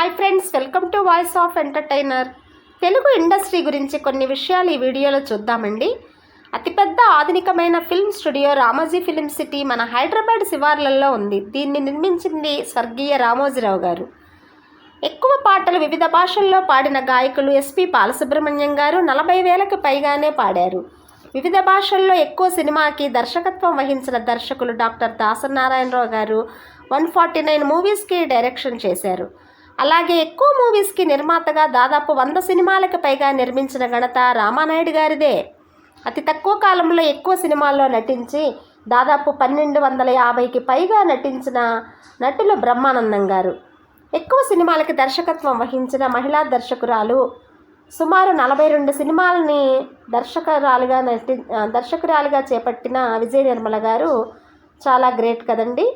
Hi friends, welcome to voice of entertainer. Telugu industry గురించి కొన్ని విషయాలు ఈ వీడియోలో చూద్దామండి. అతిపెద్ద ఆధునికమైన film studio Ramoji film city మన హైదరాబాద్ శివార్లలో ఉంది. దీన్ని నిర్మించింది స్వర్గీయ రామోజీరావు గారు. ఎక్కువ పాటలు వివిధ భాషల్లో పాడిన గాయకులు ఎస్పి బాలసుబ్రహ్మణ్యం గారు 40,000కి పైగానే పాడారు. వివిధ భాషల్లో ఎక్కువ సినిమాకి దర్శకత్వం వహించిన దర్శకులు డాక్టర్ దాసనారాయణరావు గారు 149 మూవీస్కి డైరెక్షన్ చేశారు. అలాగే ఎక్కువ మూవీస్కి నిర్మాతగా దాదాపు 100 సినిమాలకు పైగా నిర్మించిన ఘనత రామానాయుడు గారిదే. అతి తక్కువ కాలంలో ఎక్కువ సినిమాల్లో నటించి దాదాపు 1250కి పైగా నటించిన నటులు బ్రహ్మానందం గారు. ఎక్కువ సినిమాలకి దర్శకత్వం వహించిన మహిళా దర్శకురాలు, సుమారు 42 సినిమాలని దర్శకురాలుగా చేపట్టిన విజయ నిర్మల గారు చాలా గ్రేట్ కదండి.